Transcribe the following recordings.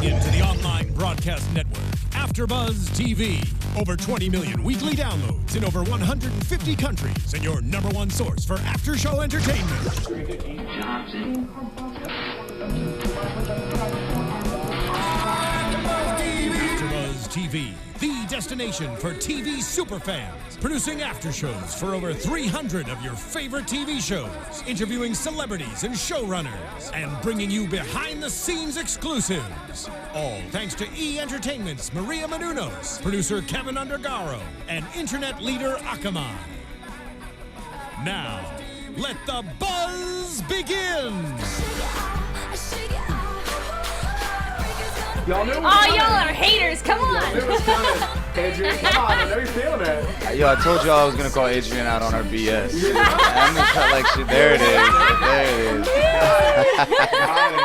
Tuning in to the online broadcast network, AFTERBUZZ TV. Over 20 million weekly downloads in over 150 countries, and your #1 source for after-show entertainment. AFTERBUZZ TV, the destination for TV superfans. Producing aftershows for over 300 of your favorite TV shows, interviewing celebrities and showrunners, and bringing you behind-the-scenes exclusives. All thanks to E! Entertainment's Maria Menounos, producer Kevin Undergaro, and internet leader Akamai. Now, let the buzz begin! Y'all knew it was Oh, coming. y'all are haters. Come on. Y'all knew it was coming. Adrian, come on. I know you're feeling it. Yo, I told y'all I was gonna call Adrian out on her BS. I'm gonna cut like shit. There it is. There it is. Got it.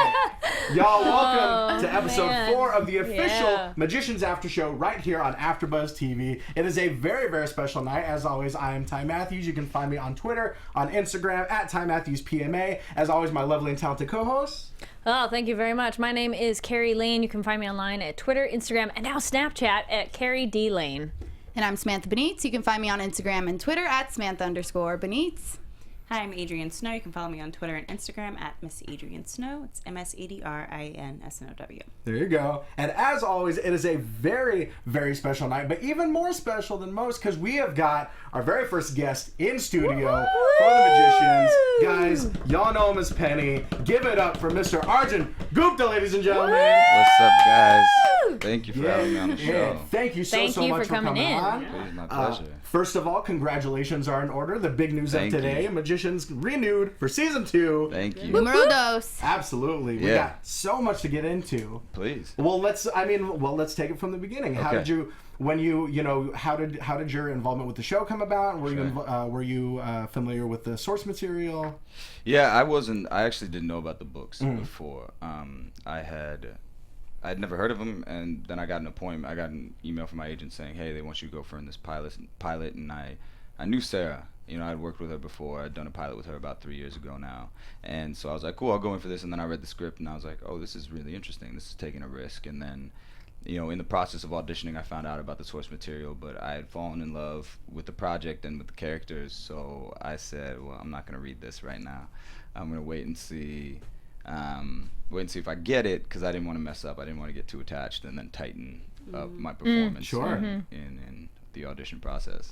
Y'all, welcome to episode 4 of the official Yeah. Magicians After Show right here on AfterBuzz TV. It is a very, very special night. As always, I am Ty Matthews. You can find me on Twitter, on Instagram, at Ty Matthews PMA. As always, my lovely and talented co-host. Oh, thank you very much. My name is Kari Lane. You can find me online at Twitter, Instagram, and now Snapchat at Kari D. Lane. And I'm Samantha Benitz. You can find me on Instagram and Twitter at Samantha_Benitz. Hi, I'm Adrian Snow. You can follow me on Twitter and Instagram at Miss Adrian Snow. It's MSADRINSNOW. There you go. And as always, it is a very, very special night, but even more special than most because we have got our very first guest in studio for the Magicians. Guys, y'all know him as Penny. Give it up for Mr. Arjun Gupta, ladies and gentlemen. What's up, guys? Thank you for having me on the show. Thank you so Thank you much for coming in. on. It was my pleasure. First of all, congratulations are in order. The big news Thank of today, you. Magicians renewed for season 2. Thank you. Numero dos. Absolutely. We Yeah. got so much to get into. Please. Well, let's take it from the beginning. How Okay. did you, how did your involvement with the show come about? Were you familiar with the source material? Yeah, I actually didn't know about the books before. I'd never heard of them, and then I got an appointment. I got an email from my agent saying, "Hey, they want you to go for this pilot." And I knew Sera. You know, I'd worked with her before. I'd done a pilot with her about 3 years ago now, and so I was like, "Cool, I'll go in for this." And then I read the script, and I was like, "Oh, this is really interesting. This is taking a risk." And then, you know, in the process of auditioning, I found out about the source material, but I had fallen in love with the project and with the characters. So I said, "Well, I'm not gonna read this right now. I'm gonna wait and see." If I get it, because I didn't want to mess up. I didn't want to get too attached and then tighten up my performance Sure. in the audition process.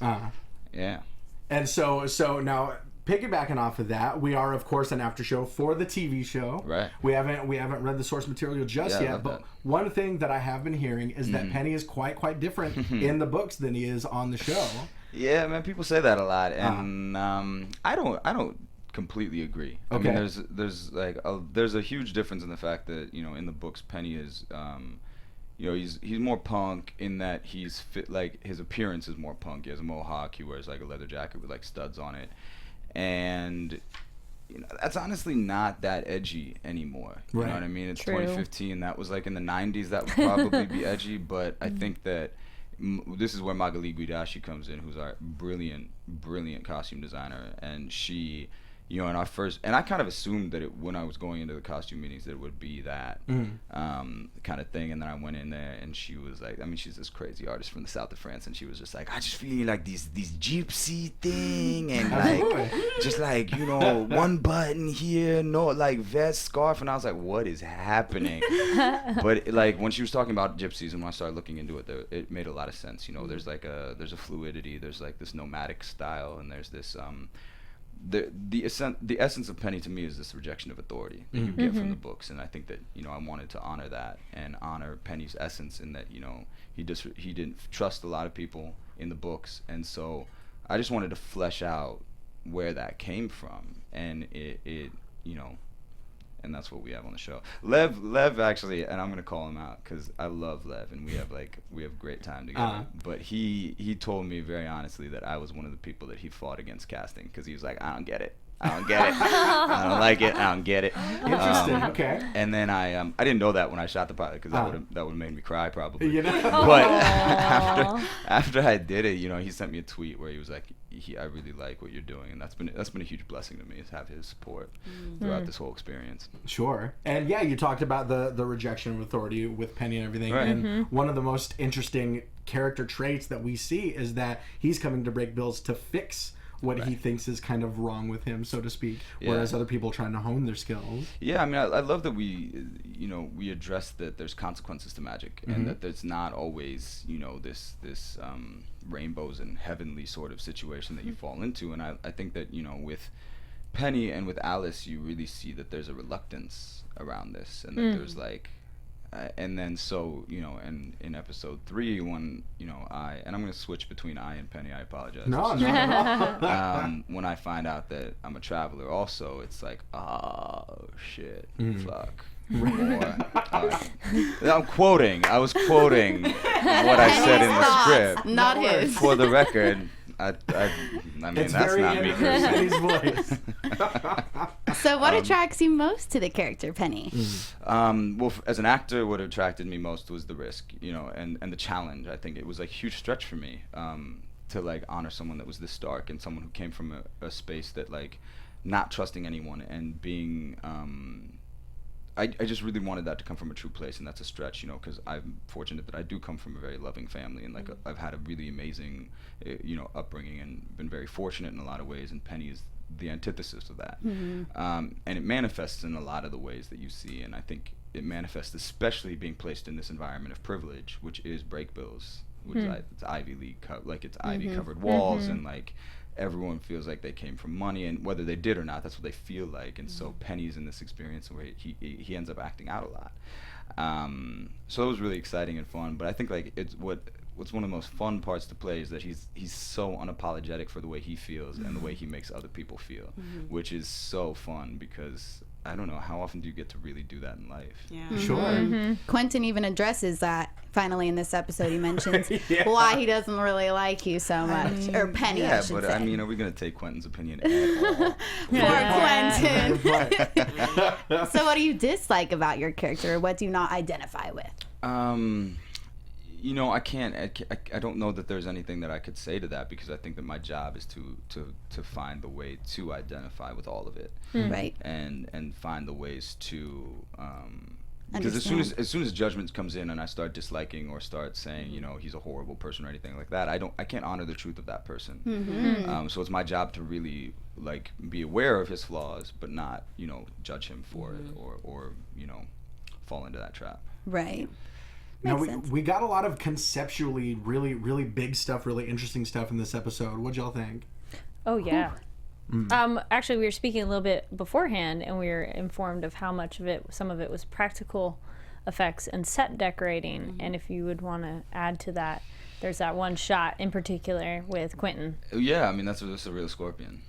Yeah. And so now piggybacking off of that, we are of course an after show for the TV show. Right. We haven't read the source material just Yeah, I yet, love but that. one thing that I have been hearing is that Penny is quite different in the books than he is on the show. Yeah, man. People say that a lot, and I don't completely agree. Okay. I mean, there's a huge difference in the fact that, you know, in the books, Penny is, you know, he's more punk in that he's fit, like his appearance is more punk. He has a mohawk. He wears like a leather jacket with like studs on it, and you know, that's honestly not that edgy anymore. You Right. know what I mean? It's True. 2015. That was like in the 90s. That would probably be edgy, but I think that this is where Magali Guidashi comes in, who's our brilliant costume designer, and she, you know, and I kind of assumed that when I was going into the costume meetings that it would be that kind of thing, and then I went in there and she was like, I mean, she's this crazy artist from the south of France, and she was just like, I just feel like these gypsy thing, and like just like, you know, one button here, no, like vest, scarf, and I was like, what is happening? But like when she was talking about gypsies and when I started looking into it, it made a lot of sense. You know, there's a fluidity, there's like this nomadic style, and there's this the essence of Penny to me is this rejection of authority that you get from the books, and I think that, you know, I wanted to honor that and honor Penny's essence in that, you know, he didn't trust a lot of people in the books, and so I just wanted to flesh out where that came from, and it you know, and that's what we have on the show. Lev actually, and I'm gonna call him out because I love Lev, and we have great time together. But he told me very honestly that I was one of the people that he fought against casting because he was like, I don't get it. I don't get it. I don't like it. I don't get it. Interesting. Okay. And then I didn't know that when I shot the pilot because that would have made me cry probably. You know? But after I did it, he sent me a tweet where he was like, I really like what you're doing, and that's been a huge blessing to me, is have his support throughout this whole experience. Sure. And yeah, you talked about the rejection of authority with Penny and everything. Right. And one of the most interesting character traits that we see is that he's coming to break bills to fix what he thinks is kind of wrong with him, so to speak, whereas other people are trying to hone their skills. Yeah, I mean, I love that we address that there's consequences to magic, and that there's not always, this rainbows and heavenly sort of situation that you fall into. And I think that, with Penny and with Alice, you really see that there's a reluctance around this, and that there's like, and then so, in episode 3, when, and I'm going to switch between I and Penny, I apologize. No. When I find out that I'm a traveler also, it's like, oh, shit, fuck. I was quoting what I said in the script. Not his. For the record, I mean, It's that's very not me in cursing. Penny's voice. So what attracts you most to the character, Penny? Well, as an actor, what attracted me most was the risk, and the challenge. I think it was like a huge stretch for me to like honor someone that was this dark, and someone who came from a space that like not trusting anyone and being I just really wanted that to come from a true place, and that's a stretch, because I'm fortunate that I do come from a very loving family, and like I've had a really amazing, upbringing, and been very fortunate in a lot of ways, and Penny is the antithesis of that. And it manifests in a lot of the ways that you see, and I think it manifests especially being placed in this environment of privilege, which is break bills, which it's Ivy League, it's Ivy covered walls, and like everyone feels like they came from money, and whether they did or not, that's what they feel like. And so Penny's in this experience where he ends up acting out a lot. So it was really exciting and fun. But I think like what's one of the most fun parts to play is that he's so unapologetic for the way he feels and the way he makes other people feel, which is so fun because I don't know, how often do you get to really do that in life? Yeah. Sure. Quentin even addresses that finally in this episode. He mentions why he doesn't really like you so much, or Penny. I should say. I mean, are we gonna take Quentin's opinion at all? Poor Quentin. So what do you dislike about your character, or what do you not identify with? I can't. I don't know that there's anything that I could say to that, because I think that my job is to find the way to identify with all of it, Right. And find the ways to. Because as soon as judgment comes in and I start disliking or start saying, he's a horrible person or anything like that, I can't honor the truth of that person. So it's my job to really like be aware of his flaws, but not judge him for it or fall into that trap. Right. Now, Makes sense. we got a lot of conceptually really, really big stuff, really interesting stuff in this episode. What'd y'all think? Oh, yeah. Actually, we were speaking a little bit beforehand, and we were informed of how much of it, some of it was practical effects and set decorating. And if you would want to add to that, there's that one shot in particular with Quentin. Yeah, I mean, that's a real scorpion.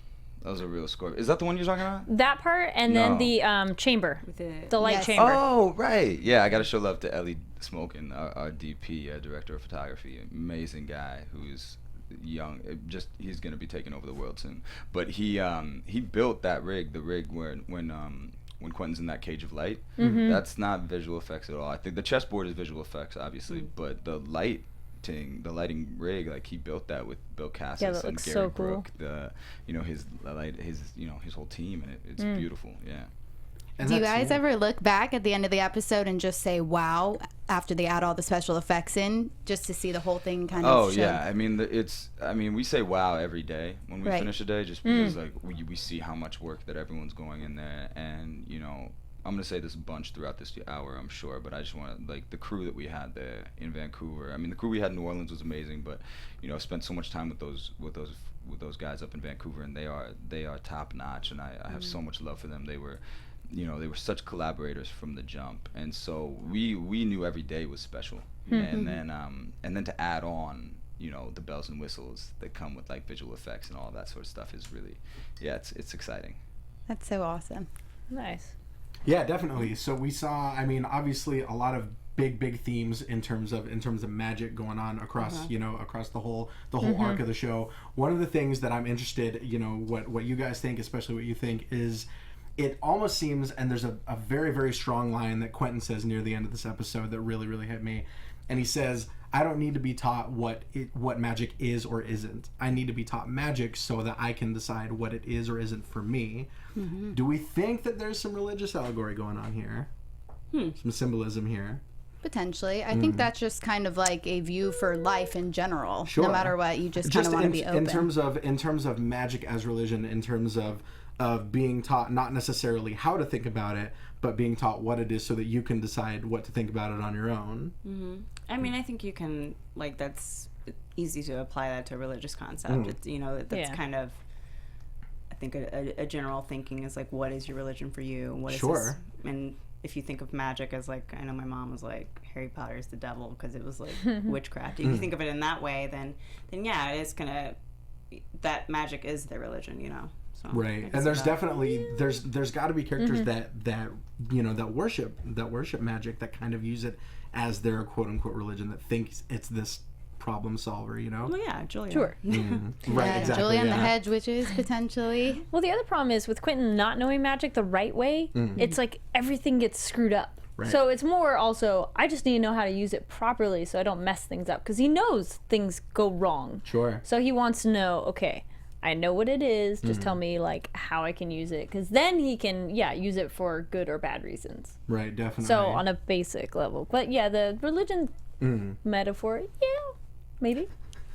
That was a real scorpion. Is that the one you're talking about? That part, and then the chamber, the light chamber. Oh, right. Yeah, I got to show love to Ellie Smokin, our DP, director of photography. Amazing guy who's young. He's going to be taking over the world soon. But he built that rig, the rig when Quentin's in that cage of light. That's not visual effects at all. I think the chessboard is visual effects, obviously, but the lighting rig, like he built that with Bill Cassis and Gary so cool. Brook, his whole team, and it's beautiful. Yeah. And Do you that's- guys ever look back at the end of the episode and just say wow after they add all the special effects in, just to see the whole thing kind of show? Yeah, I mean we say wow every day when we finish a day, just because like we see how much work that everyone's going in there, and I'm going to say this a bunch throughout this hour, I'm sure, but I just want to, like, the crew that we had there in Vancouver. I mean, the crew we had in New Orleans was amazing, but, I spent so much time with those guys up in Vancouver, and they are top notch, and I have so much love for them. They were, they were such collaborators from the jump, and so we knew every day was special. And then to add on, the bells and whistles that come with like visual effects and all that sort of stuff is really, it's exciting. That's so awesome. Nice. Yeah, definitely. So we saw, I mean, obviously a lot of big themes in terms of magic going on across across the whole arc of the show. One of the things that I'm interested, what you guys think, especially what you think, is it almost seems, and there's a very, very strong line that Quentin says near the end of this episode that really, really hit me. And he says, I don't need to be taught what magic is or isn't. I need to be taught magic so that I can decide what it is or isn't for me. Mm-hmm. Do we think that there's some religious allegory going on here? Some symbolism here? Potentially. I think that's just kind of like a view for life in general. Sure. No matter what, you just kind of want to be open. In terms of magic as religion, in terms of being taught not necessarily how to think about it, but being taught what it is so that you can decide what to think about it on your own. Mm-hmm. I mean, I think you can, that's easy to apply that to a religious concept. It's, that's kind of, I think a general thinking is like, what is your religion for you? What is this? And if you think of magic as I know my mom was like, Harry Potter is the devil because it was like witchcraft. If you think of it in that way, then yeah, it's that magic is their religion, So right, and there's definitely there's got to be characters that worship magic, that kind of use it as their quote unquote religion, that thinks it's this problem solver. Well, yeah, Julia. Sure. Right, exactly. Julia and the Hedge Witches potentially. Well, the other problem is with Quentin not knowing magic the right way. It's like everything gets screwed up. Right. So it's more also, I just need to know how to use it properly so I don't mess things up, because he knows things go wrong. Sure. So he wants to know, okay, I know what it is, just tell me how I can use it, because then he can use it for good or bad reasons. Right, definitely. So on a basic level. But yeah, the religion metaphor, maybe.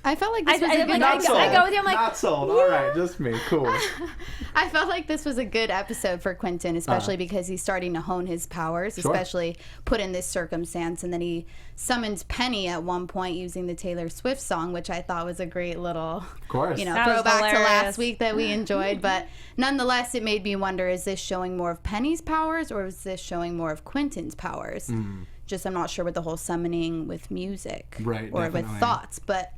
I felt like this was a good episode. I go with you, I'm like, not sold. All right, just me. Cool. I felt like this was a good episode for Quentin, especially because he's starting to hone his powers, especially put in this circumstance. And then he summons Penny at one point using the Taylor Swift song, which I thought was a great little, throwback to last week that we enjoyed. But nonetheless, it made me wonder, is this showing more of Penny's powers or is this showing more of Quentin's powers? Just I'm not sure with the whole summoning with music or definitely. with thoughts, but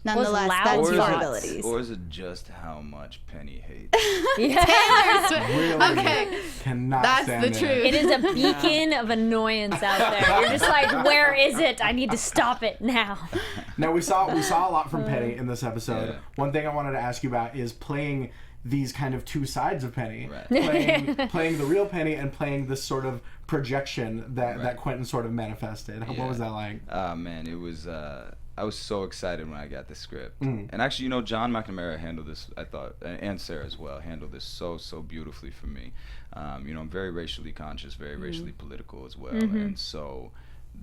nonetheless, that's your abilities. Or is it just how much Penny hates? Taylor Swift. Really? Okay. Cannot That's stand the it. truth. it is a beacon of annoyance out there. You're just like, where is it? I need to stop it now. Now we saw a lot from Penny in this episode. Yeah. One thing I wanted to ask you about is playing these kind of two sides of Penny. Right. Playing the real Penny and playing this sort of projection that Quentin sort of manifested. What was that like? Man, it was I was so excited when I got the script. And actually, John McNamara handled this, I thought, and Sera as well, handled this so beautifully for me. I'm very racially conscious, very racially political as well. And so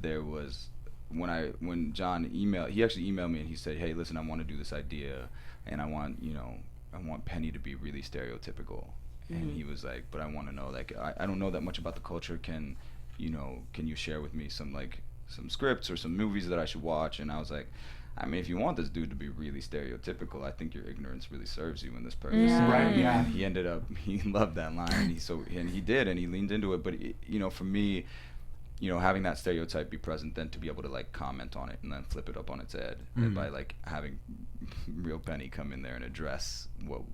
there was, when John he actually emailed me and he said, hey, listen, I want to do this idea and I want Penny to be really stereotypical. And he was like, but I want to know, I don't know that much about the culture. Can you share with me some scripts or some movies that I should watch? And I was like, I mean, if you want this dude to be really stereotypical, I think your ignorance really serves you in this purpose. Right, yeah. He ended up, he loved that line, and he did, and he leaned into it. But for me, having that stereotype be present, then to be able to comment on it and then flip it up on its head, and by having real Penny come in there and address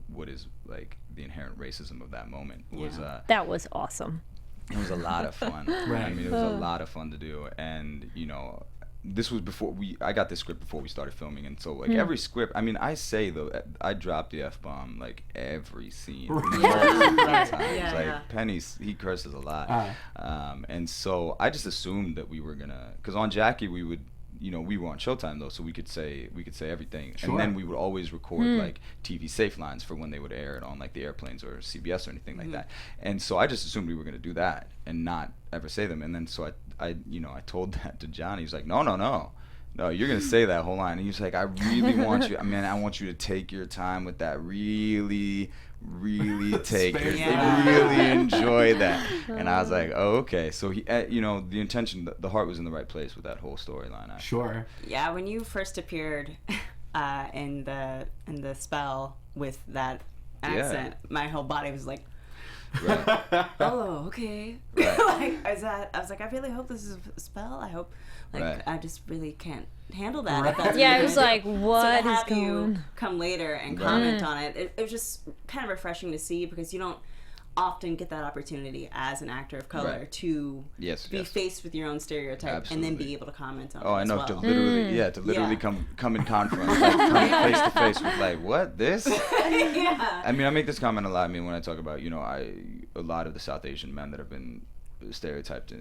what is the inherent racism of that moment was That was awesome. It was a lot of fun. Right. I mean, it was a lot of fun to do, and this was before I got this script before we started filming, and so every script. I mean, I say though, I drop the F-bomb every scene. Penny, he curses a lot, and so I just assumed that we were gonna, because on Jackie we would. We were on Showtime though, so we could say everything, and then we would always record TV safe lines for when they would air it on the airplanes or CBS or anything like that. And so I just assumed we were going to do that and not ever say them. And then so I told that to John. He was like, no, you're going to say that whole line. And he was like, I really want you. I want you to take your time with that. Really take it. Really enjoy that. And I was like, oh, okay. So he, the intention, the heart was in the right place with that whole storyline. Sure. Yeah, when you first appeared in the spell with that accent, my whole body was like, right. oh, okay. Right. I was like, I really hope this is a spell. I hope, right. I just really can't handle that. Right. If that's Yeah, what it was you're like, gonna do. what so is you going? come later and comment on it. It was just kind of refreshing to see, because you don't often get that opportunity as an actor of color to be faced with your own stereotype and then be able to comment on it. I know, as well. to literally come in confront, like come face to face with like, what, this? I mean, I make this comment a lot. I mean, when I talk about, a lot of the South Asian men that have been stereotyped,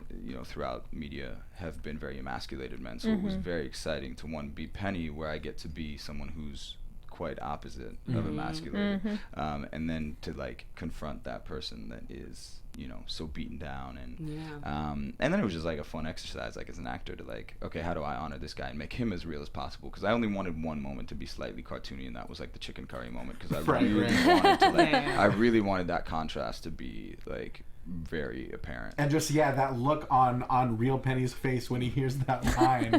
throughout media have been very emasculated men. So it was very exciting to be Penny, where I get to be someone who's quite opposite of emasculated, and then to like confront that person that is so beaten down, and then it was just like a fun exercise, like as an actor, to like, okay, how do I honor this guy and make him as real as possible? Because I only wanted one moment to be slightly cartoony, and that was like the chicken curry moment, because I wanted to like I really wanted that contrast to be like very apparent. And just that look on real Penny's face when he hears that line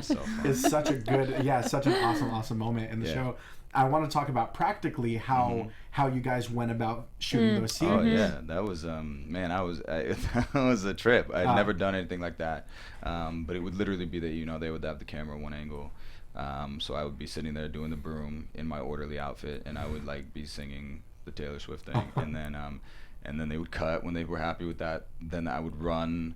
is such a good such an awesome moment in the show. I want to talk about practically how you guys went about shooting those scenes. Oh yeah, that was that was a trip. I'd never done anything like that, but it would literally be that they would have the camera one angle, so I would be sitting there doing the broom in my orderly outfit, and I would like be singing the Taylor Swift thing, and then they would cut when they were happy with that. Then I would run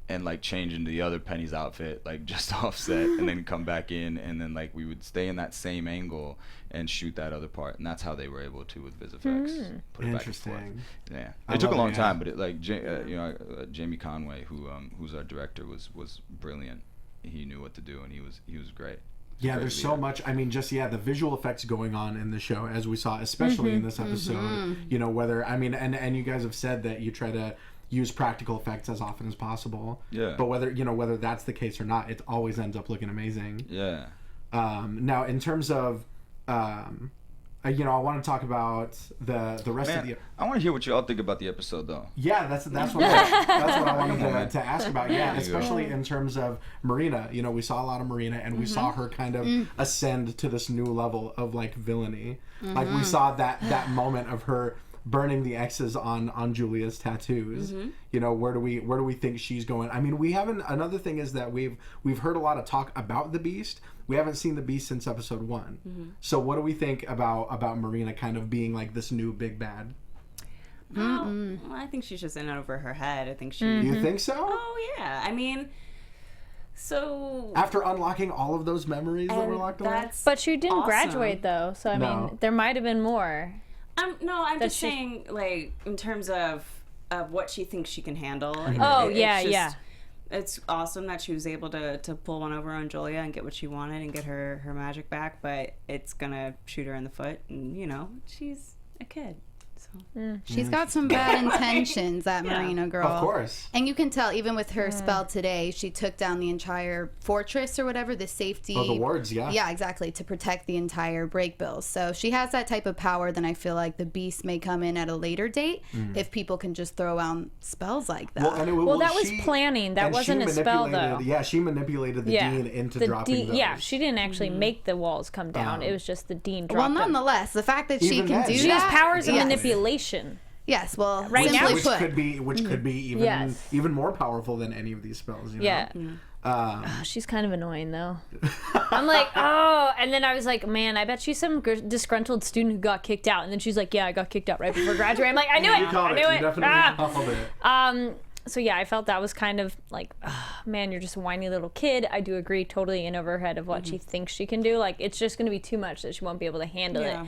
and like change into the other Penny's outfit, like just offset, and then come back in, and then like we would stay in that same angle and shoot that other part, and that's how they were able to, with VisFX, put it back and forth. Yeah, it took a long time, but it like Jamie Conway, who's our director, was brilliant. He knew what to do, and he was great. Yeah, there's so much. I mean, just the visual effects going on in the show, as we saw, especially in this episode. Whether and you guys have said that you try to use practical effects as often as possible. Yeah. But whether that's the case or not, it always ends up looking amazing. Yeah. Now, in terms of, I want to talk about the rest of the. I want to hear what you all think about the episode, though. Yeah, that's what I wanted to ask about. Yeah, especially in terms of Marina. We saw a lot of Marina, and we saw her kind of ascend to this new level of like villainy. Like we saw that moment of her burning the X's on Julia's tattoos. Where do we think she's going? I mean, we haven't. Another thing is that we've heard a lot of talk about the Beast. We haven't seen the Beast since episode 1. So what do we think about Marina kind of being like this new big bad? Well, I think she's just in over her head. I think she. You think so? Oh yeah. I mean, so after unlocking all of those memories that were locked away. But she didn't graduate though, so I mean, there might have been more. I'm just saying, like, in terms of what she thinks she can handle. It's awesome that she was able to pull one over on Julia and get what she wanted and get her magic back, but it's gonna shoot her in the foot, and she's a kid. So. She's got some bad intentions, that Marina girl. Of course. And you can tell, even with her spell today, she took down the entire fortress or whatever, the safety. Oh, the wards, yeah. Yeah, exactly, to protect the entire break bills. So she has that type of power. Then I feel like the Beast may come in at a later date if people can just throw out spells like that. Well, that was planning. That wasn't a spell, though. Yeah, she manipulated the Dean into dropping those. Yeah, she didn't actually make the walls come down. It was just the Dean dropped Well, nonetheless, the fact that she can do that. She has powers of manipulation. Yes, well, right now, which could be even more powerful than any of these spells. Yeah. She's kind of annoying though. I'm like, and then I was like, man, I bet she's some disgruntled student who got kicked out, and then she's like, yeah, I got kicked out right before graduating. I'm like, I knew it. You definitely called it. So yeah, I felt that was kind of like, man, you're just a whiny little kid. I do agree totally in over her head of what she thinks she can do. Like, it's just going to be too much that she won't be able to handle it.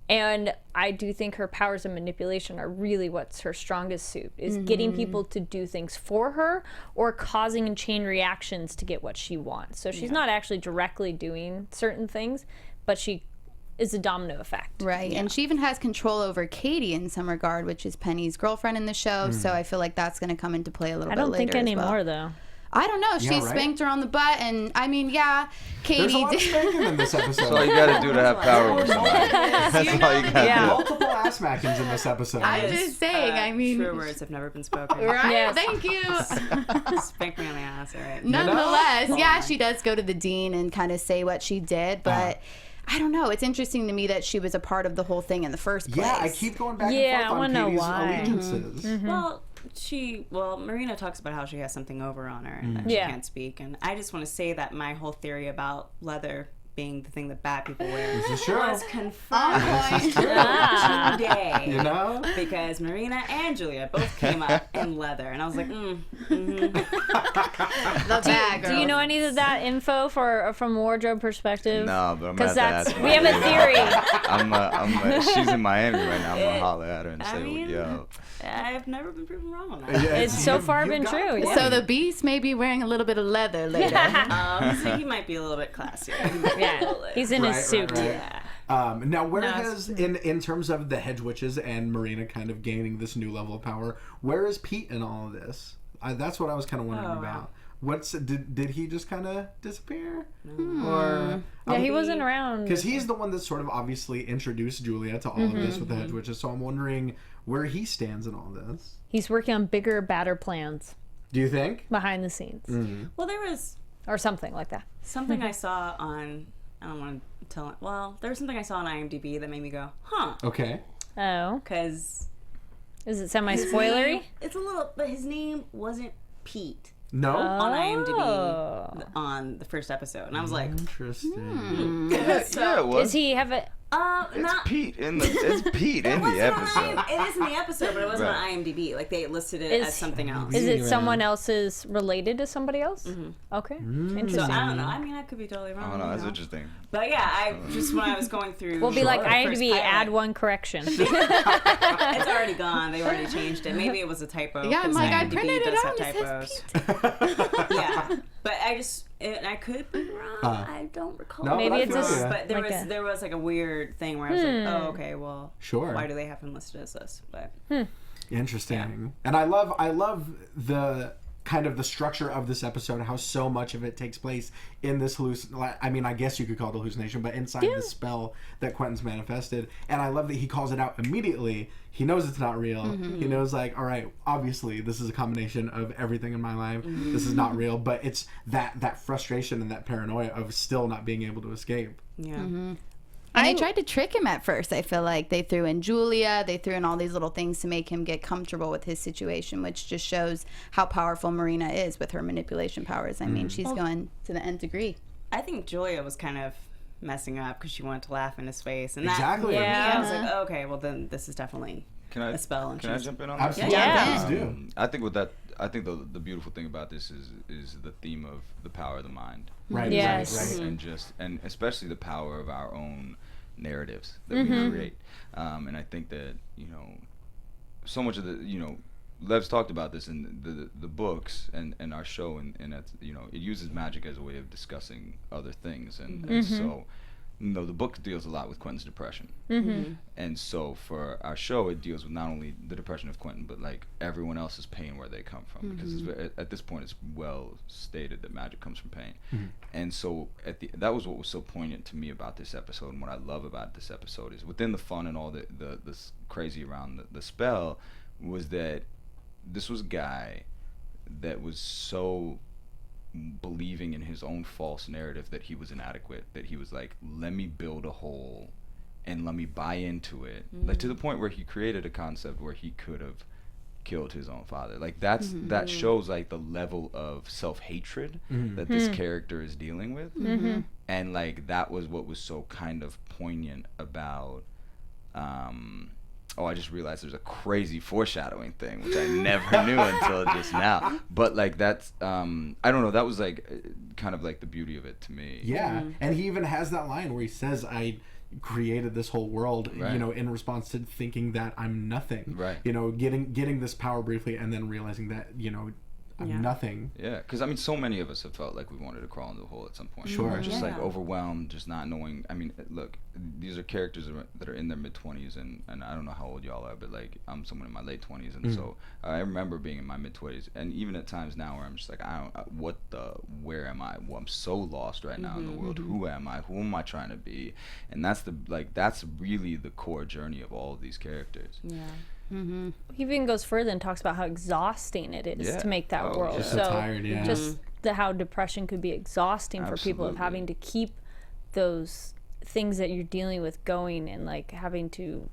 And I do think her powers of manipulation are really what's her strongest suit, is getting people to do things for her or causing in chain reactions to get what she wants. So she's not actually directly doing certain things, but she is a domino effect. Right. Yeah. And she even has control over Katie in some regard, which is Penny's girlfriend in the show. So I feel like that's going to come into play a little bit later. I don't think anymore, though. I don't know. She spanked her on the butt, and I mean, Katie There's a lot of spanking in this episode. That's all you got to do to have power over somebody. That's all you got to do. Multiple ass smackings in this episode. I'm just saying. I mean, true words have never been spoken. Right? Yes. Thank you. Spank me on the ass, all right. Nonetheless, she does go to the dean and kind of say what she did, but. I don't know. It's interesting to me that she was a part of the whole thing in the first place. Yeah, I keep going back and forth on Katie's allegiances. Well, Marina talks about how she has something over on her and that she can't speak. And I just want to say that my whole theory about Leather being the thing that bad people wear. This is true. Was confirmed today. You know? Because Marina and Julia both came up in leather. And I was like, The bag, Do you know any of that info from a wardrobe perspective? No, but I'm gonna have to ask we have a theory. she's in Miami right now. I'm gonna holler at her and say, yo. I've never been proven wrong on that. It's so far been true. Yeah. So the Beast may be wearing a little bit of leather later. So he might be a little bit classier. Yeah, he's in his suit. Right. Now, where has, in terms of the Hedge Witches and Marina kind of gaining this new level of power, where is Pete in all of this? That's what I was kind of wondering about. Did he just kind of disappear? Or he wasn't around. Because he's the one that sort of obviously introduced Julia to all of this with the Hedge Witches, so I'm wondering where he stands in all this. He's working on bigger, badder plans. Do you think? Behind the scenes. Well, there was... Or something like that. Something I saw on... I don't want to tell it. Well, there was something I saw on IMDb that made me go, huh. Okay. Oh. Because... Is it semi-spoilery? It's a little... But his name wasn't Pete. No? On IMDb on the first episode. And I was like... Interesting. Yeah, it was. Does he have a... It's Pete in the episode. It is in the episode, but it wasn't on IMDb. Like, they listed it as something else. Is it someone else's related to somebody else? Okay. Interesting. So, I don't know. I mean, I could be totally wrong. I don't know. That's interesting. But yeah, when I was going through... We'll be like, IMDb, add one correction. It's already gone. They already changed it. Maybe it was a typo. Yeah, I'm like, I IMDb printed it does out. have It typos. says Pete. Yeah. But I could be wrong. I don't recall. No, Maybe it's just... But there was like a weird thing where I was like, oh, okay, well, why do they have him listed as this? But Interesting. Yeah. And I love the kind of the structure of this episode, how so much of it takes place in this I mean, I guess you could call it a hallucination, but inside the spell that Quentin's manifested. And I love that he calls it out immediately. He knows it's not real. He knows, like, all right, obviously this is a combination of everything in my life. This is not real, but it's that frustration and that paranoia of still not being able to escape. yeah. And they tried to trick him at first. I feel like they threw in Julia, they threw in all these little things to make him get comfortable with his situation, which just shows how powerful Marina is with her manipulation powers. I mean, she's going to the nth degree. I think Julia was kind of messing up because she wanted to laugh in his face. And Exactly. That, for me, I was like, oh, okay, well then this is definitely a spell. And Can I jump in on Absolutely. that? Yeah. I think I think the beautiful thing about this is the theme of the power of the mind. Right. Yes. Right. And especially the power of our own narratives that we create. And I think that, so much of the, Lev's talked about this in the books and our show, and that's, it uses magic as a way of discussing other things. And so, the book deals a lot with Quentin's depression. And so for our show, it deals with not only the depression of Quentin, but like everyone else's pain, where they come from. Because at this point, it's well stated that magic comes from pain. And so that was what was so poignant to me about this episode. And what I love about this episode is within the fun and all this crazy around the spell was that this was a guy that was so believing in his own false narrative that he was inadequate, that he was like, let me build a hole and let me buy into it, like to the point where he created a concept where he could have killed his own father. Like that shows like the level of self-hatred that this character is dealing with. And like that was what was so kind of poignant about I just realized there's a crazy foreshadowing thing, which I never knew until just now. But like that's, I don't know, that was like kind of like the beauty of it to me. Yeah, and he even has that line where he says, I created this whole world, in response to thinking that I'm nothing. Right. Getting this power briefly and then realizing that, I'm nothing. Yeah, because I mean, so many of us have felt like we wanted to crawl into the hole at some point. Sure. Just like overwhelmed, just not knowing. I mean, look, these are characters that are in their mid-20s, and I don't know how old y'all are, but like I'm someone in my late 20s, and so I remember being in my mid-20s, and even at times now where I'm just like, where am I? Well, I'm so lost right now in the world. Who am I? Who am I trying to be? And that's really the core journey of all of these characters. Yeah. He even goes further and talks about how exhausting it is to make that world. Just so tired, just how depression could be exhausting for people, of having to keep those things that you're dealing with going, and like having to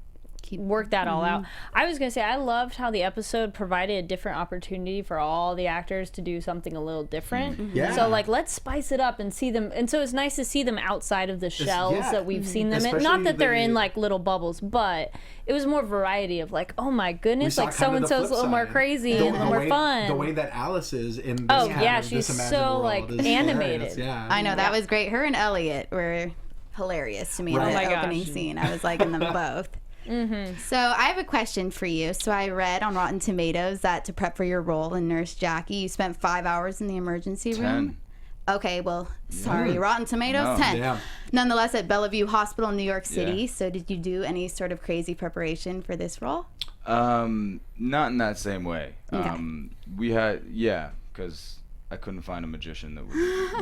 work that all out. I was gonna say I loved how the episode provided a different opportunity for all the actors to do something a little different. Yeah. So like, let's spice it up and see them. And so it's nice to see them outside of the shells that we've seen them in. Not that they're in like little bubbles, but it was more variety of like, oh my goodness, like so and so's a little more crazy and a little more fun. The way that Alice is in this she's so like animated. Yeah. I know that was great. Her and Elliot were hilarious to me in the opening scene. I was liking them both. So I have a question for you. So I read on Rotten Tomatoes that to prep for your role in Nurse Jackie, you spent 5 hours in the emergency room. 10. Okay, well, sorry. Rotten Tomatoes, 10. Yeah. Nonetheless, at Bellevue Hospital in New York City. Yeah. So did you do any sort of crazy preparation for this role? Not in that same way. Okay. We had, because I couldn't find a magician that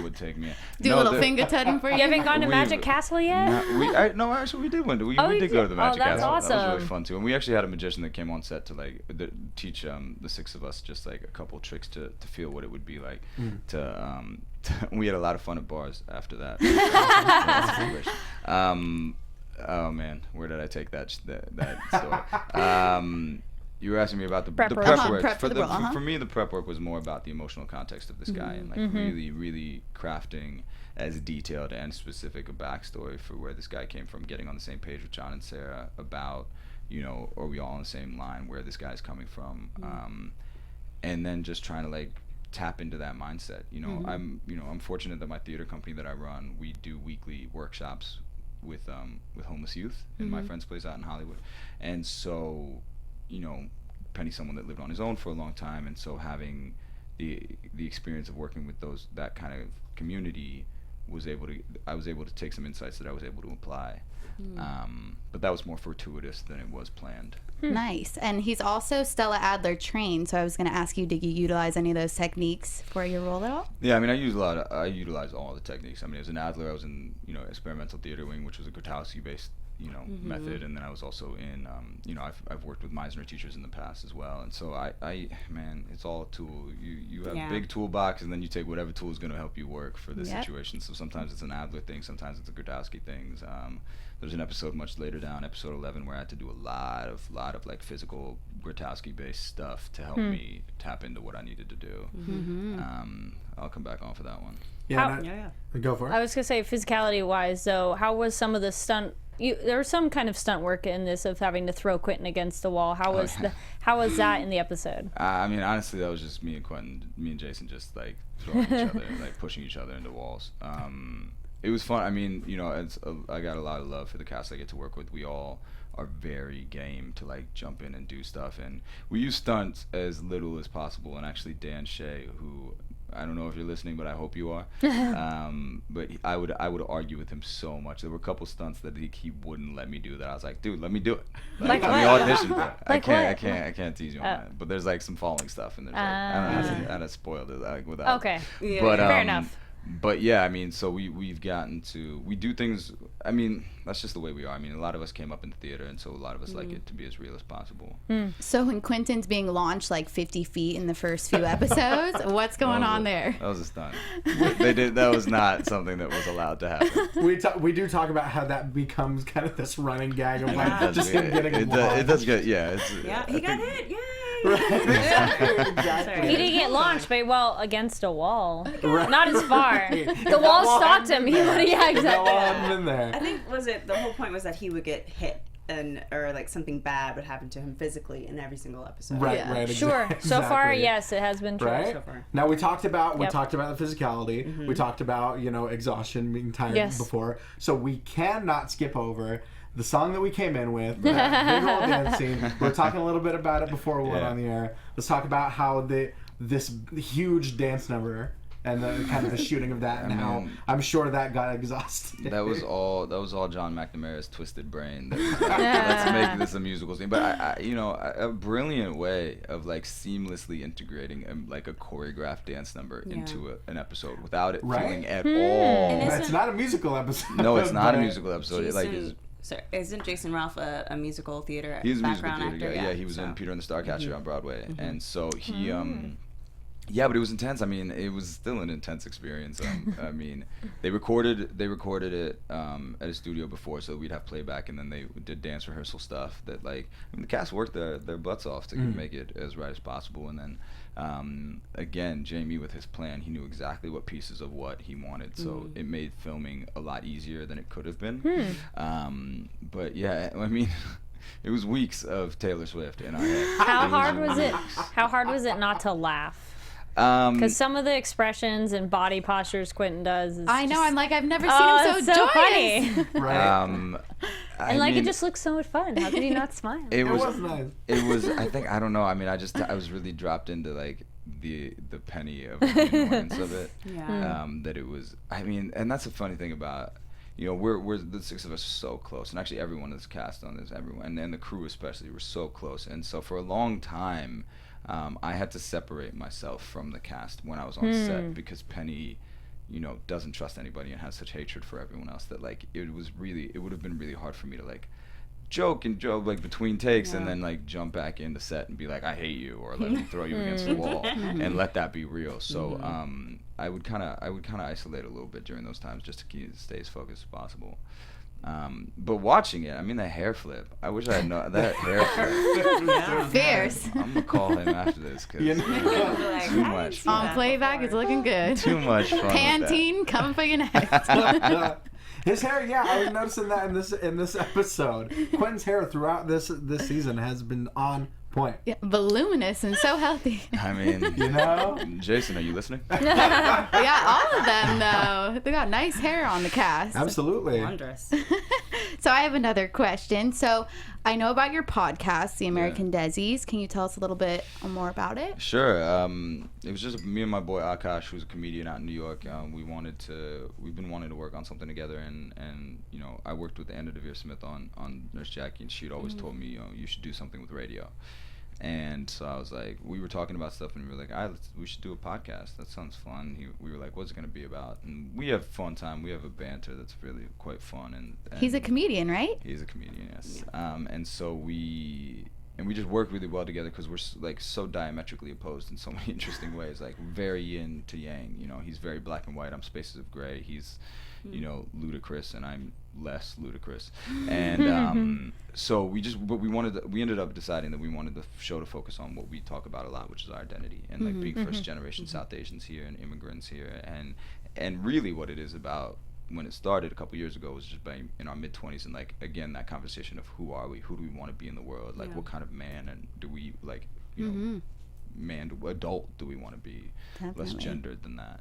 would take me. Do a little finger tutting for you? You haven't gone to Magic Castle yet? No, actually we did one. We did go to the Magic Castle. That was really fun too. And we actually had a magician that came on set to like teach the 6 of us just like a couple tricks to feel what it would be like we had a lot of fun at bars after that. Oh man, where did I take that story? You were asking me about the prep work. For me, the prep work was more about the emotional context of this guy and like really, really crafting as detailed and specific a backstory for where this guy came from, getting on the same page with John and Sera about, are we all on the same line, where this guy's coming from, and then just trying to like tap into that mindset. I'm fortunate that my theater company that I run, we do weekly workshops with homeless youth in my friend's place out in Hollywood, and so Penny's someone that lived on his own for a long time, and so having the experience of working with that kind of community I was able to take some insights that I was able to apply, but that was more fortuitous than it was planned. Nice. And he's also Stella Adler trained, so I was going to ask you, did you utilize any of those techniques for your role at all? Yeah, I mean, I utilize all the techniques. I mean, as an Adler, I was in experimental theater wing, which was a Grotowski based method, and then I was also in I've worked with Meisner teachers in the past as well, and so I it's all a tool. You have a big toolbox, and then you take whatever tool is going to help you work for this situation. So sometimes it's an Adler thing, sometimes it's a Grotowski thing. There's an episode much later down, episode 11, where I had to do a lot of like physical Grotowski based stuff to help me tap into what I needed to do. I'll come back on for that one. Go for it. I was gonna say, physicality wise though, how was some of the stunt? There was some kind of stunt work in this of having to throw Quentin against the wall. How was that in the episode? I mean, honestly, that was just me and Quentin, me and Jason, just like throwing each other, like pushing each other into walls. It was fun. I mean, I got a lot of love for the cast I get to work with. We all are very game to like jump in and do stuff, and we use stunts as little as possible. And actually, Dan Shea, who I don't know if you're listening, but I hope you are. But I would argue with him so much. There were a couple stunts that he wouldn't let me do that I was like, dude, let me do it. Like let me audition for it. I can't tease you on that. But there's like some falling stuff, and there's like, I don't know how to spoil it like without. Okay. Yeah. But fair enough. But yeah, I mean, so we do things. I mean, that's just the way we are. I mean, a lot of us came up in the theater, and so a lot of us like it to be as real as possible. So when Quentin's being launched like 50 feet in the first few episodes, what's going on there? That was a stunt. That was not something that was allowed to happen. We do talk about how that becomes kind of this running gag of like just him getting it does get he got hit. Yay! Exactly. He didn't get launched, but against a wall. Not as far. The wall stopped him. Exactly. I think the whole point was that he would get hit or like something bad would happen to him physically in every single episode. Right. Sure. Exactly. So far, yes, it has been true. Right. So far. Now we talked about the physicality. We talked about exhaustion, being tired before. So we cannot skip over the song that we came in with, the big old dance scene. We're talking a little bit about it before we went on the air. Let's talk about how this huge dance number and the kind of the shooting of that, and how I'm sure that got exhausted. That was all John McNamara's twisted brain. Let's make this a musical scene. But a brilliant way of like seamlessly integrating a choreographed dance number into an episode without it feeling at all. It's not a musical episode. No, it's not a musical episode. So isn't Jason Ralph a musical theater He's a background musical theater actor? Guy. Yeah, he was in Peter and the Starcatcher on Broadway, and so he Yeah, but it was intense. I mean, it was still an intense experience. I mean, they recorded it at a studio before, so we'd have playback, and then they did dance rehearsal stuff. That like, I mean, the cast worked their butts off to make it as right as possible. And then, again, Jamie with his plan, he knew exactly what pieces of what he wanted, so it made filming a lot easier than it could have been. But yeah, I mean. It was weeks of Taylor Swift in our head. How hard was it not to laugh? Because some of the expressions and body postures Quentin does. I know. I'm like, I've never seen him so joyous. Funny. Right. And like, it just looks so much fun. How could he not smile? It was nice. It was. I think. I don't know. I mean, I was really dropped into like the penny of the annoyance of it. Yeah. That it was. I mean, and that's the funny thing about. You know, we're the six of us are so close, and actually everyone that's cast on this, everyone, and the crew especially, were so close. And so for a long time, I had to separate myself from the cast when I was on set, because Penny, you know, doesn't trust anybody and has such hatred for everyone else that like it would have been really hard for me to like joke like between takes and then like jump back into set and be like, I hate you, or let me throw you against the wall and let that be real. So I would kind of isolate a little bit during those times just to stay as focused as possible. But watching it, I mean, the hair flip. I wish I had known that hair flip. Fierce. I'm gonna call him after this because too much fun. On playback, it's looking good. Too much fun. Pantene coming for your neck. His hair, yeah, I was noticing that in this episode. Quentin's hair throughout this season has been on point. Yeah, voluminous and so healthy. I mean, you know, Jason, are you listening? Yeah, all of them though. They got nice hair on the cast. Absolutely. Wondrous. So I have another question. So I know about your podcast, The American Desies. Can you tell us a little bit more about it? Sure. It was just me and my boy Akash, who's a comedian out in New York. We've been wanting to work on something together, and you know, I worked with Anna Devere Smith on Nurse Jackie, and she'd always told me, you know, you should do something with radio. And so I was like, we were talking about stuff, and we were like, we should do a podcast. That sounds fun. We were like, what's it going to be about? And we have fun time. We have a banter that's really quite fun. And he's a comedian, right? He's a comedian, yes. And so we just work really well together because we're like so diametrically opposed in so many interesting ways, like very yin to yang. You know, he's very black and white. I'm spaces of gray. He's, you know, ludicrous, and I'm less ludicrous. And so we ended up deciding that we wanted the show to focus on what we talk about a lot, which is our identity, and like being first generation South Asians here and immigrants here, and really what it is about. When it started a couple years ago was just being in our mid-20s, and like again that conversation of who are we, who do we want to be in the world, like what kind of man, and do we like, you know, man to adult do we want to be, less gendered than that.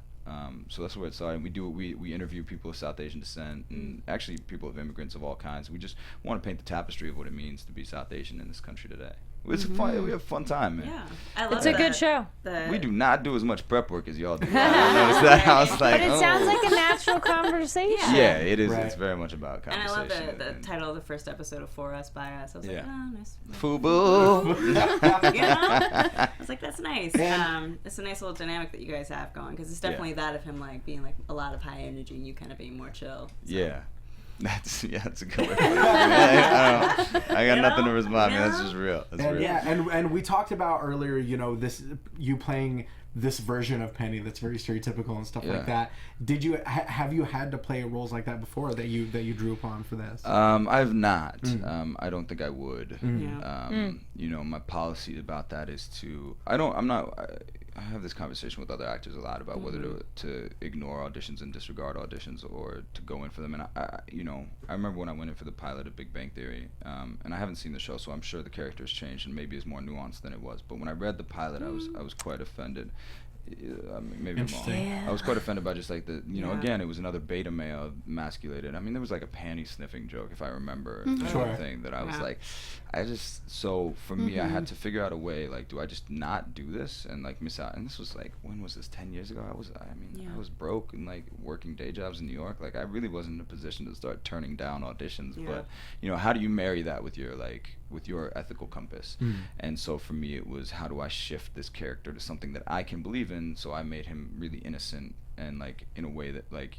So that's where it started. We interview people of South Asian descent, and actually people of immigrants of all kinds. We just want to paint the tapestry of what it means to be South Asian in this country today. It's fun. We have a fun time, man. Yeah, I love it's a good show. We do not do as much prep work as y'all do. I noticed that. I was like, but it sounds like a natural conversation. Yeah, it is. Right. It's very much about conversation. And I love the title of the first episode of For Us, By Us. I was like, oh, nice. FUBU. You know? I was like, that's nice. It's a nice little dynamic that you guys have going, because it's definitely that of him like being like a lot of high energy and you kind of being more chill. So. Yeah. That's a good way. I got nothing to respond. Yeah. That's just real. That's real. Yeah, and we talked about earlier, you know, you playing this version of Penny that's very stereotypical and stuff like that. Did you have you had to play roles like that before that you drew upon for this? I've not. I don't think I would. You know, my policy about that is I have this conversation with other actors a lot about whether to ignore auditions and disregard auditions or to go in for them. And I remember when I went in for the pilot of Big Bang Theory, and I haven't seen the show, so I'm sure the character's changed and maybe is more nuanced than it was. But when I read the pilot, I was quite offended. Maybe I'm wrong. Yeah. I was quite offended by just like again, it was another beta male emasculated. I mean, there was like a panty sniffing joke, if I remember, thing that I was like, so for me, I had to figure out a way, like, do I just not do this and like miss out? And this was like, when was this, 10 years ago? I was broke and like working day jobs in New York. Like, I really wasn't in a position to start turning down auditions. But how do you marry that with your ethical compass? And so for me, it was, how do I shift this character to something that I can believe in? So I made him really innocent and like in a way that like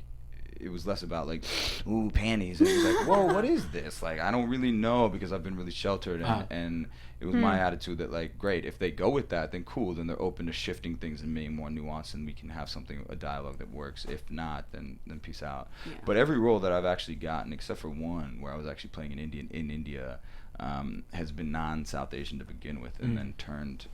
it was less about like, ooh, panties. And it was like, whoa, what is this? Like, I don't really know because I've been really sheltered. And it was my attitude that, like, great, if they go with that, then cool. Then they're open to shifting things and being more nuanced, and we can have a dialogue that works. If not, then peace out. Yeah. But every role that I've actually gotten, except for one where I was actually playing an Indian in India, has been non-South Asian to begin with, and then turned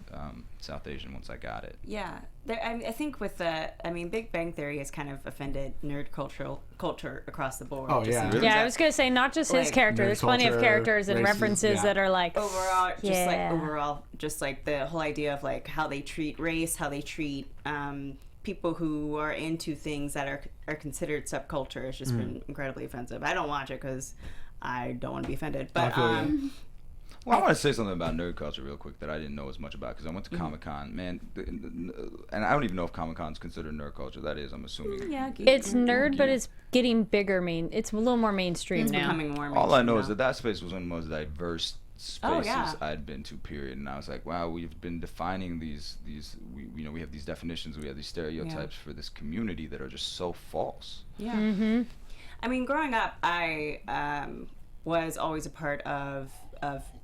South Asian once I got it. Yeah, I think with Big Bang Theory has kind of offended nerd culture across the board. Oh yeah, really? Yeah. I was gonna say not just his character. There's plenty of characters and references that are like overall, just like the whole idea of like how they treat race, how they treat people who are into things that are considered subculture has just been incredibly offensive. I don't watch it because I don't want to be offended, but well, I want to say something about nerd culture real quick that I didn't know as much about, because I went to Comic-Con, man, and I don't even know if Comic-Con is considered nerd culture. That is, I'm assuming. Yeah, it's nerd, but it's getting bigger. It's a little more mainstream it's now. Becoming more mainstream. All I know is that space was one of the most diverse spaces I had been to, period. And I was like, wow, we've been defining these we have these definitions, we have these stereotypes for this community that are just so false. Yeah. I mean, growing up, I was always a part of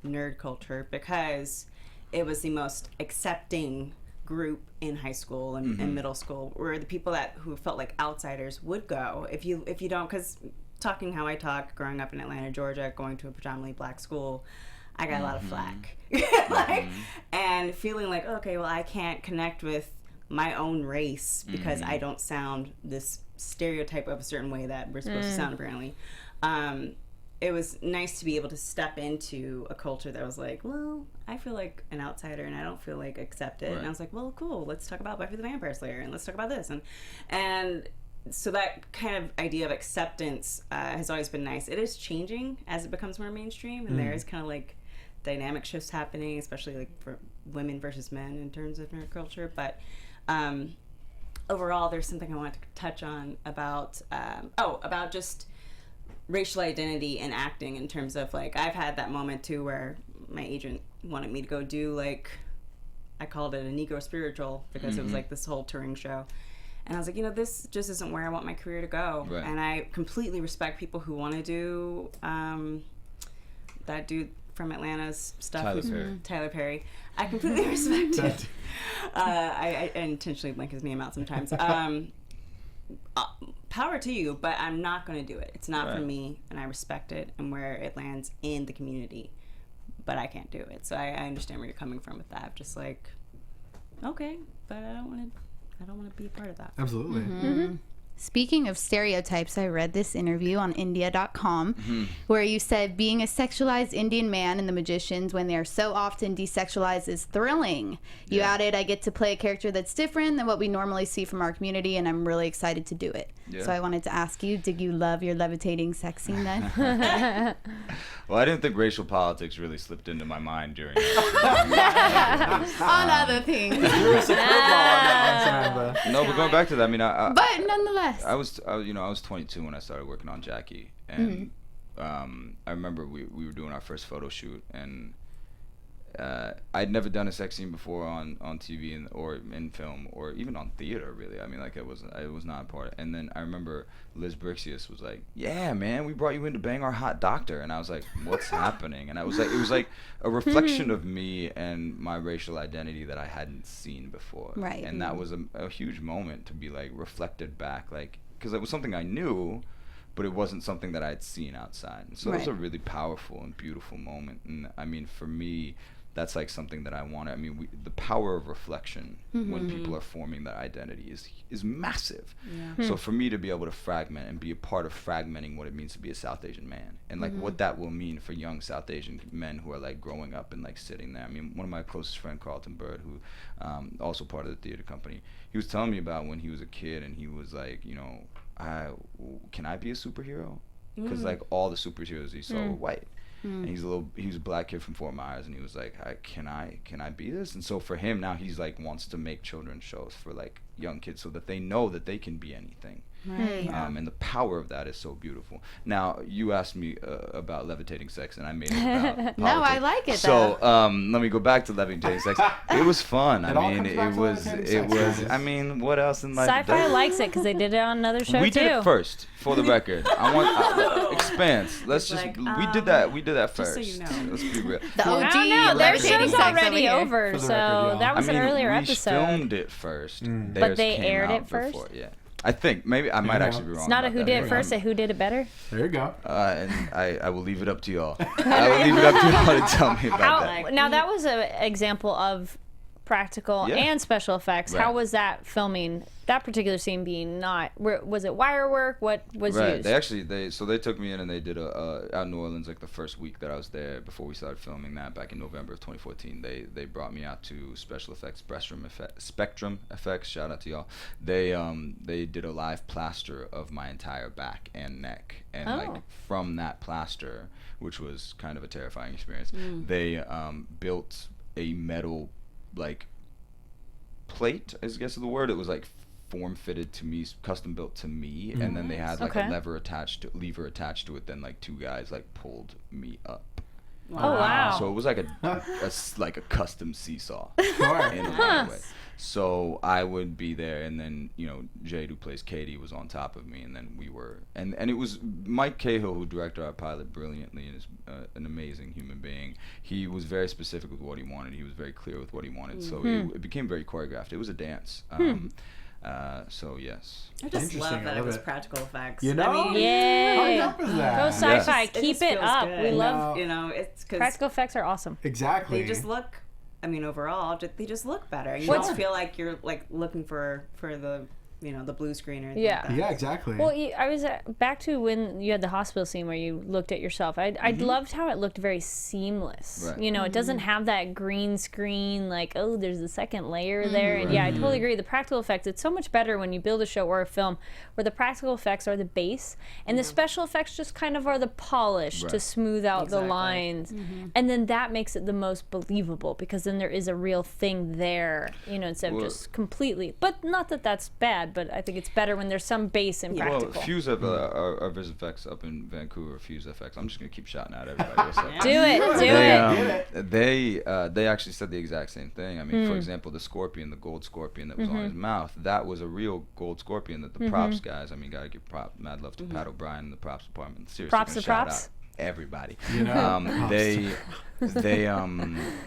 nerd culture because it was the most accepting group in high school and middle school, where the people who felt like outsiders would go. If you don't, because talking how I talked growing up in Atlanta, Georgia, going to a predominantly black school, I got a lot of flack. And feeling like, okay, well, I can't connect with my own race because I don't sound this stereotype of a certain way that we're supposed to sound, apparently. It was nice to be able to step into a culture that was like, well, I feel like an outsider and I don't feel like accepted. Right. And I was like, well, cool, let's talk about Buffy the Vampire Slayer and let's talk about this. And so that kind of idea of acceptance has always been nice. It is changing as it becomes more mainstream, and there is kind of like dynamic shifts happening, especially like for women versus men in terms of nerd culture. But overall, there's something I want to touch on about just racial identity in acting, in terms of like, I've had that moment too where my agent wanted me to go do, like, I called it a Negro spiritual because it was like this whole touring show. And I was like, this just isn't where I want my career to go. Right. And I completely respect people who want to do that dude from Atlanta's stuff. Tyler Perry. I completely respect it. I intentionally blank his name out sometimes. Power to you, but I'm not going to do it. It's not for me, and I respect it and where it lands in the community, but I can't do it. So I understand where you're coming from with that. Just like, okay, but I don't want to be a part of that. Absolutely. Speaking of stereotypes, I read this interview on India.com where you said being a sexualized Indian man in The Magicians, when they are so often desexualized, is thrilling. You added, I get to play a character that's different than what we normally see from our community, and I'm really excited to do it. Yeah. So I wanted to ask you, did you love your levitating sex scene then? Well, I didn't think racial politics really slipped into my mind during on other things. No, but going back to that, I mean, but nonetheless, I was 22 when I started working on Jackie, and I remember we were doing our first photo shoot, and I'd never done a sex scene before on TV or in film or even on theater, really. I mean, like, it was not a part. And then I remember Liz Brixius was like, "Yeah, man, we brought you in to bang our hot doctor," and I was like, "What's happening?" And I was like, it was like a reflection of me and my racial identity that I hadn't seen before. Right. And that was a huge moment to be like reflected back, like, because it was something I knew, but it wasn't something that I had seen outside. And so it was a really powerful and beautiful moment. And I mean, for me, that's like something that I want. I mean, the power of reflection when people are forming their identity is massive. Yeah. So for me to be able to fragment and be a part of fragmenting what it means to be a South Asian man, and like what that will mean for young South Asian men who are like growing up and like sitting there. I mean, one of my closest friends, Carlton Bird, who also part of the theater company, he was telling me about when he was a kid, and he was like, can I be a superhero? Because like all the superheroes he saw were white. And he was a black kid from Fort Myers, and he was like, can I be this? And so for him now, he's like wants to make children's shows for like young kids so that they know that they can be anything. Right. And the power of that is so beautiful. Now, you asked me about levitating sex, and I made it about politics. No, I like it, So, let me go back to levitating sex. It was fun. It was. I mean, what else in life? Sci-Fi likes it because they did it on another show We too. did it first, for the record. I want Expanse. Let's just we did that first. So you know. Let's be real. The I OG don't know. Their levitating show's sex already over over, For the so record, yeah. that was I mean, an earlier we episode. filmed it first. But Theirs they came aired out it first? before, yeah. I think maybe I might actually be wrong. It's not a about who that. did it Maybe first, a I'm- who did it better. There you go. And I will leave it up to y'all. I will leave it up to y'all to tell me about that. Now that was an example of practical Yeah. and special effects. Right. How was that filming? That particular scene being not, was it wire work? What was Right. used? They actually they took me in and they did out in New Orleans like the first week that I was there before we started filming that back in November of 2014. They brought me out to Special Effects Spectrum Effects. Shout out to y'all. They did a live plaster of my entire back and neck, and like from that plaster, which was kind of a terrifying experience. They built a metal like plate, I guess is the word. It was like form fitted to me, custom built to me, and then they had like a lever attached to it. Then like two guys like pulled me up. Oh wow! So it was like a custom seesaw Sure. in a lot of ways. So I would be there, and then Jade, who plays Katie, was on top of me, and then we were, and it was Mike Cahill who directed our pilot brilliantly, and is an amazing human being. He was very specific with what he wanted. He was very clear with what he wanted. So it became very choreographed. It was a dance. So yes. I just love Interesting, I that it love was it. practical effects. You know? I mean, Yay! How dope is that? Go sci-fi. it Keep just it feels up. good. We love It's because practical effects are awesome. Exactly. they just look. I mean, overall, they just look better. You What's- don't feel like you're like looking for the the blue screen or anything Yeah. like that. Yeah, exactly. Well, I was back to when you had the hospital scene where you looked at yourself. I loved how it looked very seamless. Right. It doesn't have that green screen, like, oh, there's a second layer there. And yeah, I totally agree. The practical effects, it's so much better when you build a show or a film where the practical effects are the base and the special effects just kind of are the polish to Right. smooth out the Exactly. lines. And then that makes it the most believable because then there is a real thing there, instead of Well- just completely. But not that that's bad, but I think it's better when there's some base in practical. Well, Fuse have our Vis FX up in Vancouver. Fuse FX. I'm just gonna keep shouting out everybody. What's up? Do it. They actually said the exact same thing. I mean, for example, the scorpion, the gold scorpion that was on his mouth, that was a real gold scorpion that the props guys. I mean, gotta give mad love to Pat O'Brien and the props department. Seriously, Props gonna to shout props. out everybody. Props.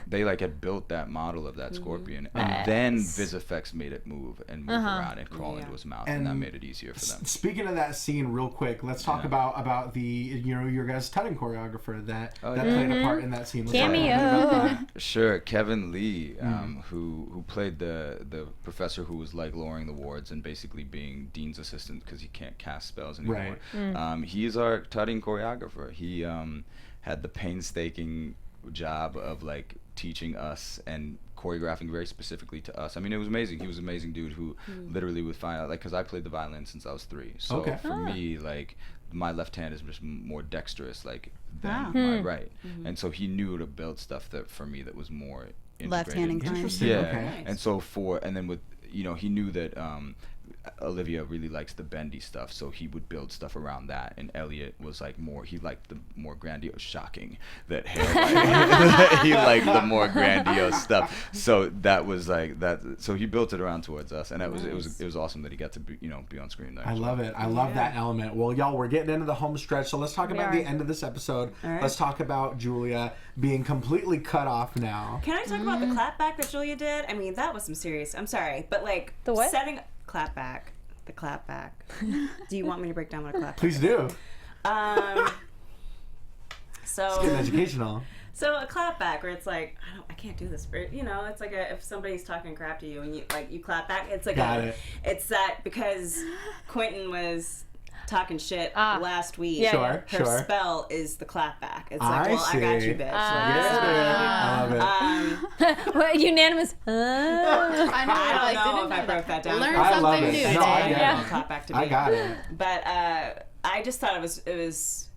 They like had built that model of that scorpion, and then VisFX made it move and move around and crawl into his mouth, and that made it easier for them. Speaking of that scene, real quick, let's talk about the your guys' tutting choreographer that played a part in that scene. Let's talk a little bit about Cameo. that. Sure, Kevin Lee, who played the professor who was like lowering the wards and basically being Dean's assistant because he can't cast spells anymore. Right. He's our tutting choreographer. He had the painstaking job of like teaching us and choreographing very specifically to us. I mean, it was amazing. He was an amazing dude who literally would find out, like, because I played the violin since I was 3. So for me, like, my left hand is just more dexterous, like, than my right. And so he knew to build stuff that for me that was more Left hand integrated. inclined. Interesting. Yeah, Okay. and so and then with he knew that Olivia really likes the bendy stuff, so he would build stuff around that. And Elliot was like he liked the more grandiose, shocking that he liked the more grandiose stuff. So that was like that. So he built it around towards us, and it was awesome that he got to be on screen there. I love it. I love that element. Well, y'all, we're getting into the home stretch, so let's talk about the end of this episode. right. Let's talk about Julia being completely cut off now. Can I talk about the clapback that Julia did? I mean, that was some serious. I'm sorry, but like The what? setting clapback. The clapback. Do you want me to break down what a clapback? Please do. So Getting educational. So a clapback where it's like I can't do this. It's like if somebody's talking crap to you and you clap back. It's like it's that because Quentin was talking shit last week. Yeah, Her spell is the clapback. It's I like, I got see. you, bitch. I love it. What, unanimous? I know. I like, don't know didn't if I broke that down. Learn I love something it. new No, I today. get Yeah. it. Clap back to me. I got it. But I just thought it was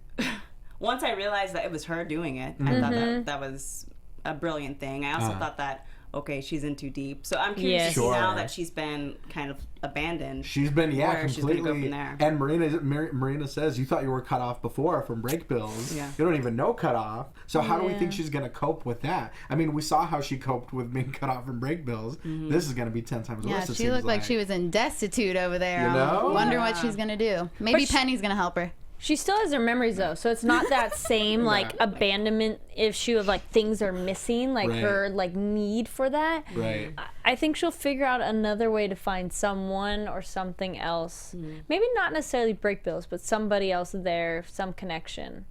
once I realized that it was her doing it, I thought that was a brilliant thing. I also thought that okay, she's in too deep. So I'm curious to see now that she's been kind of abandoned. She's been, completely. She's gonna go from there. And Marina says, you thought you were cut off before from break bills. Yeah. You don't even know cut off. So how do we think she's going to cope with that? I mean, we saw how she coped with being cut off from break bills. This is going to be 10 times worse. Yeah, she looked like she was in destitute over there. You know? Wonder what she's going to do. Maybe Penny's going to help her. She still has her memories though, so it's not that same like abandonment issue of like things are missing, like her like need for that. Right. I think she'll figure out another way to find someone or something else. Maybe not necessarily break bills, but somebody else there, some connection.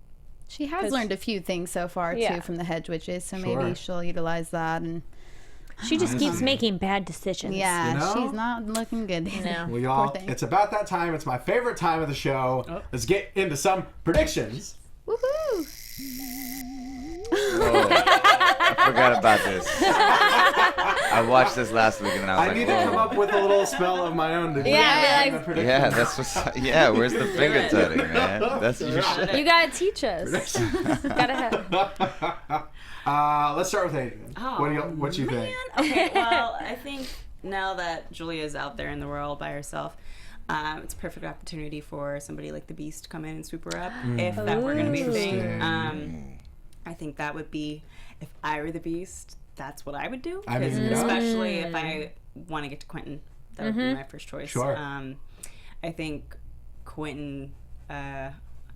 She has learned a few things so far too from the hedge witches, so maybe she'll utilize that. And she just keeps making bad decisions. Yeah, You know? she's not looking good. No. Well, y'all, it's about that time. It's my favorite time of the show. Let's get into some predictions. Woohoo! Oh, I forgot about this. I watched this last week and I was I like, need to come up with a little spell of my own to do Yeah, the yeah, that's what's. Yeah, where's the finger tutting, man? That's your shit. You gotta teach us. Gotta have. Let's start with Adrian. What do you think? Okay, well, I think now that Julia's out there in the world by herself, it's a perfect opportunity for somebody like the Beast to come in and swoop her up, if that were going to be a thing. I think that would be, if I were the Beast, that's what I would do. Especially if I want to get to Quentin. That would be my first choice. Sure. I think Quentin...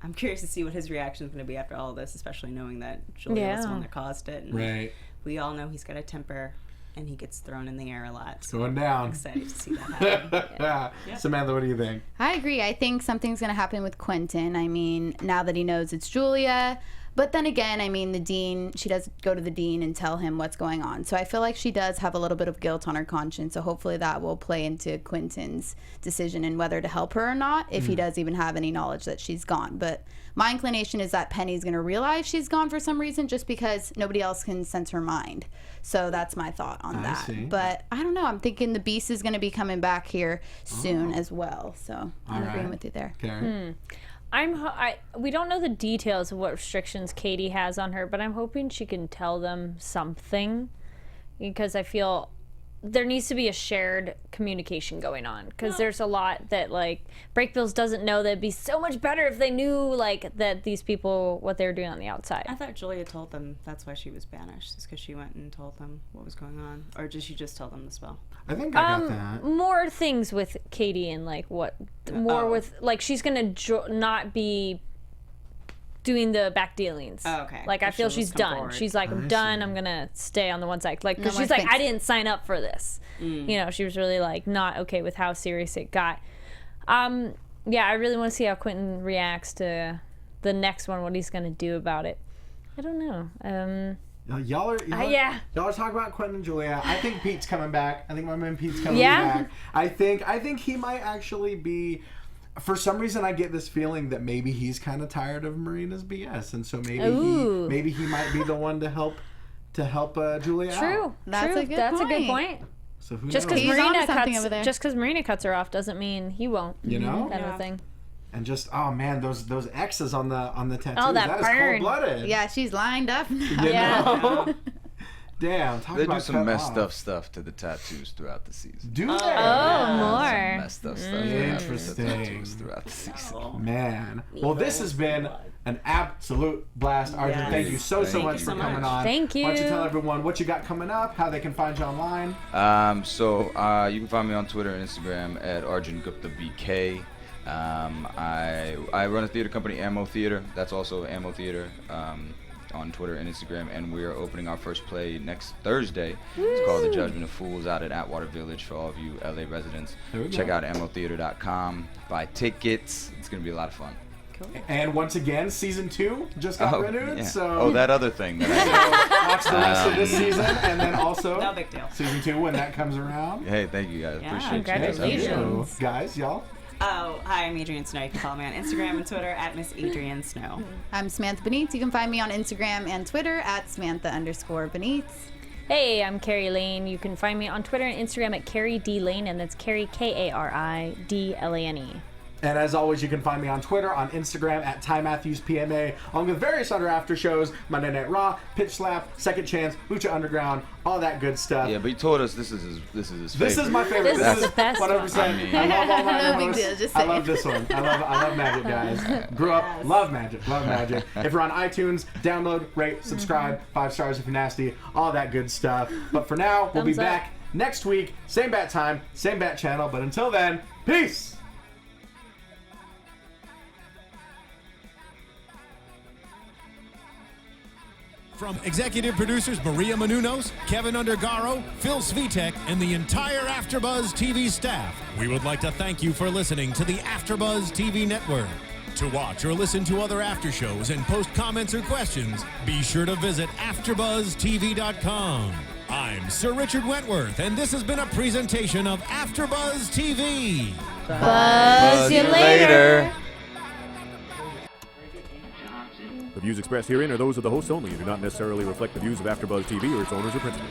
I'm curious to see what his reaction is going to be after all of this, especially knowing that Julia was the one that caused it. And we all know he's got a temper, and he gets thrown in the air a lot. So going down. I'm excited to see that happen. Samantha, what do you think? I agree. I think something's going to happen with Quentin. I mean, now that he knows it's Julia. But then again, I mean, the dean, she does go to the dean and tell him what's going on. So I feel like she does have a little bit of guilt on her conscience. So hopefully that will play into Quentin's decision in whether to help her or not, if he does even have any knowledge that she's gone. But my inclination is that Penny's going to realize she's gone for some reason just because nobody else can sense her mind. So that's my thought on that. See. But I don't know. I'm thinking the Beast is going to be coming back here soon as well. So I'm agreeing with you there. Karen? We don't know the details of what restrictions Katie has on her, but I'm hoping she can tell them something, because I feel there needs to be a shared communication going on, because there's a lot that like Breakbills doesn't know. That'd be so much better if they knew like that these people what they were doing on the outside. I thought Julia told them that's why she was banished, is because she went and told them what was going on, or did she just tell them the spell? I think I got that. More things with Katie and like what more with like she's gonna not be doing the back dealings. Oh, okay. Like I feel she's done. Forward. She's like, I'm done. I'm gonna stay on the one side. Like because she's like, I didn't sign up for this. You know, she was really like not okay with how serious it got. Yeah, I really want to see how Quentin reacts to the next one. What he's gonna do about it. I don't know. Y'all are talking about Quentin and Julia. I think Pete's coming back. I think my man Pete's coming back. I think he might actually be. For some reason, I get this feeling that maybe he's kind of tired of Marina's BS, and so maybe he might be the one to help Julia out. True. That's a good point. So who Just knows? because Marina cuts her off doesn't mean he won't. You know, kind of thing. And just those X's on the tattoos. Oh, that is burn. cold-blooded. Yeah, she's lined up now. You Yeah. know? Damn. They do some messed up stuff to the tattoos throughout the season. Do they? Oh, Some more. messed up stuff Interesting. to the tattoos throughout the season. Man. Well, this has been an absolute blast. Arjun, thank you so much for coming on. Thank you. Why don't you tell everyone what you got coming up, how they can find you online? So you can find me on Twitter and Instagram at Arjun Gupta BK. I run a theater company, Ammo Theater. That's also Ammo Theater on Twitter and Instagram, and we are opening our first play next Thursday. It's called The Judgment of Fools out at Atwater Village for all of you LA residents. Check out ammotheater.com. Buy tickets. It's going to be a lot of fun. Cool. And once again, season 2 just got renewed. Yeah. So that other thing that I watch the rest of this season, and then also No big deal. season 2 when that comes around. did. Hey, thank you guys. Yeah. Appreciate you guys. Congratulations. Guys, y'all. Oh, hi, I'm Adrian Snow. You can follow me on Instagram and Twitter at Miss Adrian Snow. I'm Samantha Benitz. You can find me on Instagram and Twitter at Samantha_Benitz. Hey, I'm Kari Lane. You can find me on Twitter and Instagram at Kari D Lane, and that's Kari KARIDLANE. And as always, you can find me on Twitter, on Instagram at TyMatthewsPMA, along with various other after shows, Monday Night Raw, Pitch Slap, Second Chance, Lucha Underground, all that good stuff. Yeah, but he told us this is his favorite. This is my favorite. This is the best 100%. I mean, I love all my No big hosts. deal, just I saying. love this one. I love Magic, guys. Grew up, love Magic. If you're on iTunes, download, rate, subscribe, 5 stars if you're nasty, all that good stuff. But for now, we'll be Thumbs up. back next week, same bat time, same bat channel. But until then, peace. From executive producers Maria Menounos, Kevin Undergaro, Phil Svitek, and the entire AfterBuzz TV staff, we would like to thank you for listening to the AfterBuzz TV network. To watch or listen to other after shows and post comments or questions, be sure to visit AfterBuzzTV.com. I'm Sir Richard Wentworth, and this has been a presentation of AfterBuzz TV. Buzz you later. The views expressed herein are those of the hosts only and do not necessarily reflect the views of AfterBuzz TV or its owners or principals.